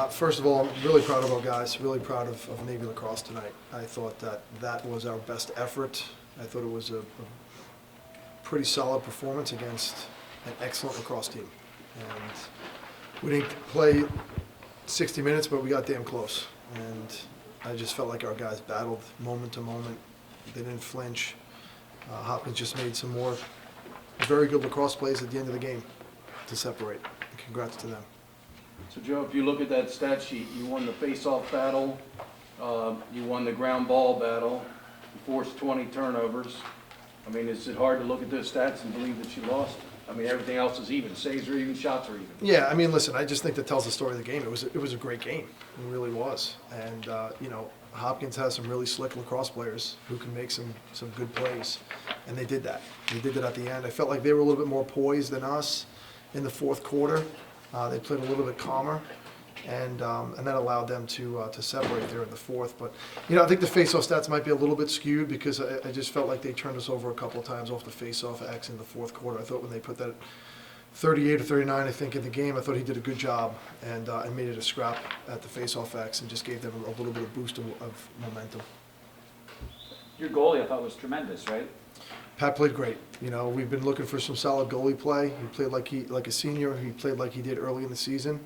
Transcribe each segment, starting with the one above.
First of all, I'm really proud of our guys, really proud of Navy Lacrosse tonight. I thought that was our best effort. I thought it was a pretty solid performance against an excellent lacrosse team. And we didn't play 60 minutes, but we got damn close. And I just felt like our guys battled moment to moment. They didn't flinch. Hopkins just made some more very good lacrosse plays at the end of the game to separate. Congrats to them. So Joe, if you look at that stat sheet, you won the face-off battle, you won the ground ball battle, you forced 20 turnovers. I mean, is it hard to look at those stats and believe that you lost? I mean, everything else is even. Saves are even, shots are even. Yeah, I mean, listen, I just think that tells the story of the game. It was a great game. It really was. And, Hopkins has some really slick lacrosse players who can make some good plays. And they did that. They did that at the end. I felt like they were a little bit more poised than us in the fourth quarter. They played a little bit calmer. And that allowed them to separate there in the fourth. But, I think the face-off stats might be a little bit skewed because I just felt like they turned us over a couple of times off the face-off X in the fourth quarter. I thought when they put that 38 or 39, I think, in the game, I thought he did a good job and made it a scrap at the face-off X and just gave them a little bit of boost of momentum. Your goalie, I thought, was tremendous, right? Pat played great. We've been looking for some solid goalie play. He played like a senior. He played like he did early in the season.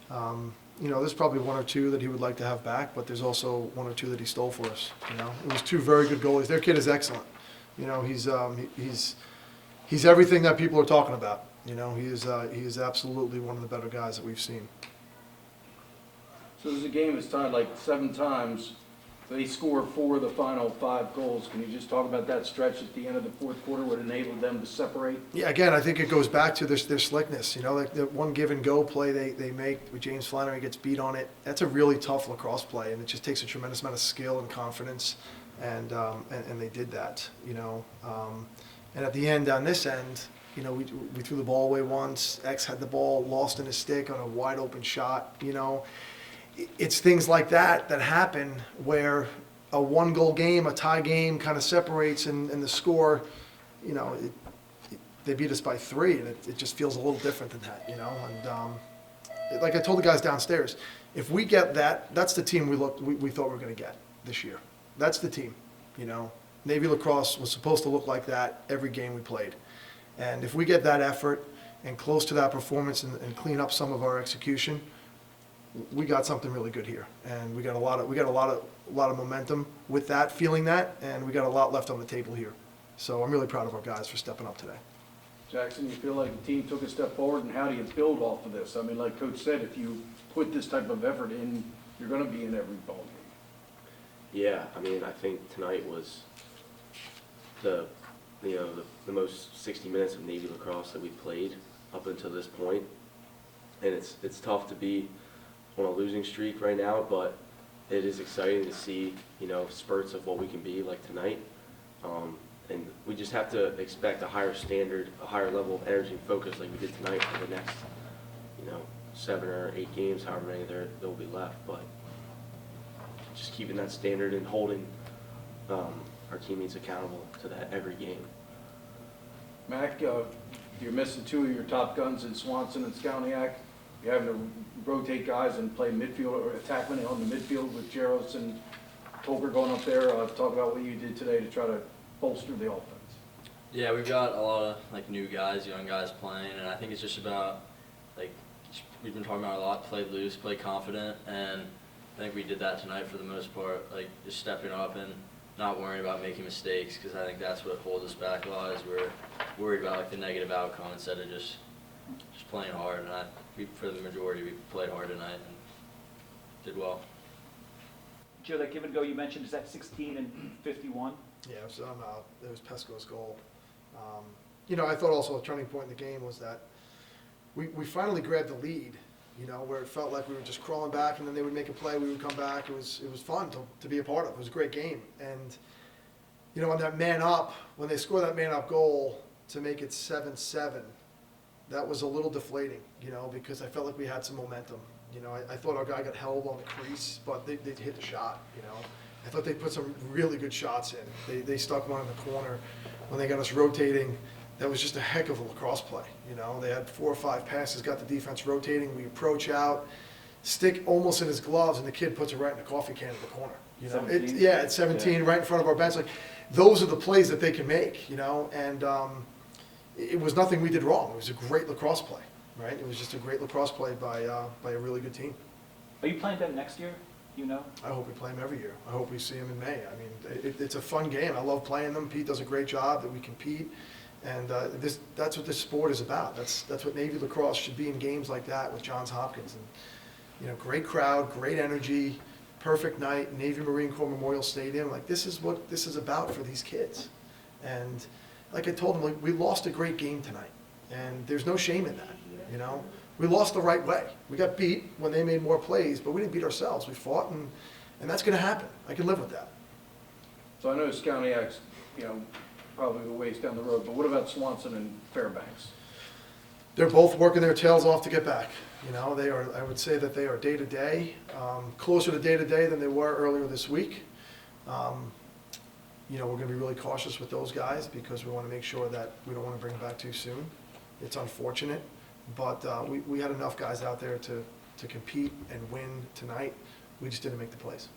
There's probably one or two that he would like to have back, but there's also one or two that he stole for us. It was two very good goalies. Their kid is excellent. He's everything that people are talking about. He is absolutely one of the better guys that we've seen. So as the game is tied like 7 times, they score 4 of the final 5 goals. Can you just talk about that stretch at the end of the fourth quarter, what enabled them to separate? Yeah, again, I think it goes back to their slickness. Like the one give and go play they make with James Flannery gets beat on it. That's a really tough lacrosse play, and it just takes a tremendous amount of skill and confidence, and they did that. And at the end, on this end, we threw the ball away once. X had the ball lost in his stick on a wide open shot. It's things like that happen where a 1-goal game, a tie game kind of separates and the score, they beat us by 3 and it just feels a little different than that, and like I told the guys downstairs, if we get that, that's the team we thought we were going to get this year. That's the team, Navy Lacrosse was supposed to look like that every game we played. And if we get that effort and close to that performance and clean up some of our execution, we got something really good here, and we got a lot of momentum with that, feeling that, and we got a lot left on the table here. So I'm really proud of our guys for stepping up today. Jackson, you feel like the team took a step forward, and how do you build off of this? I mean, like Coach said, if you put this type of effort in, you're going to be in every ball game. Yeah, I mean, I think tonight was the most 60 minutes of Navy Lacrosse that we've played up until this point, and it's tough to be on a losing streak right now, but it is exciting to see, spurts of what we can be like tonight. And we just have to expect a higher standard, a higher level of energy and focus like we did tonight for the next, 7 or 8 games, however many there will be left. But just keeping that standard and holding our teammates accountable to that every game. Mac, you're missing 2 of your top guns in Swanson and Skalniak. You're having to rotate guys and play midfield or attackman on the midfield with Jaros and Tolker going up there. Talk about what you did today to try to bolster the offense. Yeah, we've got a lot of new guys, young guys playing, and I think it's just about we've been talking about a lot, play loose, play confident, and I think we did that tonight for the most part, just stepping up and not worrying about making mistakes, because I think that's what holds us back a lot, is we're worried about the negative outcome instead of just playing hard. And for the majority, we played hard tonight and did well. Joe, that give and go you mentioned, is that 16 and 51? Yeah, it was Pesco's goal. I thought also a turning point in the game was that we finally grabbed the lead, where it felt like we were just crawling back and then they would make a play, we would come back. It was fun to be a part of. It was a great game. And, on that man up, when they scored that man up goal to make it 7-7, that was a little deflating, because I felt like we had some momentum. I thought our guy got held on the crease, but they hit the shot, I thought they put some really good shots in. They stuck one in the corner when they got us rotating. That was just a heck of a lacrosse play. They had 4 or 5 passes, got the defense rotating. We approach out, stick almost in his gloves, and the kid puts it right in the coffee can in the corner. You know, 17? at 17, right in front of our bench. Like, those are the plays that they can make, you know, and it was nothing we did wrong. It was a great lacrosse play, right? It was just a great lacrosse play by a really good team. Are you playing them next year? You know? I hope we play them every year. I hope we see them in May. I mean, it's a fun game. I love playing them. Pete does a great job that we compete. And that's what this sport is about. That's what Navy lacrosse should be in games like that with Johns Hopkins. And, you know, great crowd, great energy, perfect night, Navy Marine Corps Memorial Stadium. Like, this is what this is about for these kids. And like I told them, like, we lost a great game tonight. And there's no shame in that, you know. We lost the right way. We got beat when they made more plays, but we didn't beat ourselves. We fought, and that's going to happen. I can live with that. So I know Skowniak's, you know, probably a ways down the road, but what about Swanson and Fairbanks? They're both working their tails off to get back. You know, they are. I would say that they are day to day, closer to day than they were earlier this week. You know, we're going to be really cautious with those guys because we want to make sure that we don't want to bring them back too soon. It's unfortunate, but we had enough guys out there to compete and win tonight. We just didn't make the plays.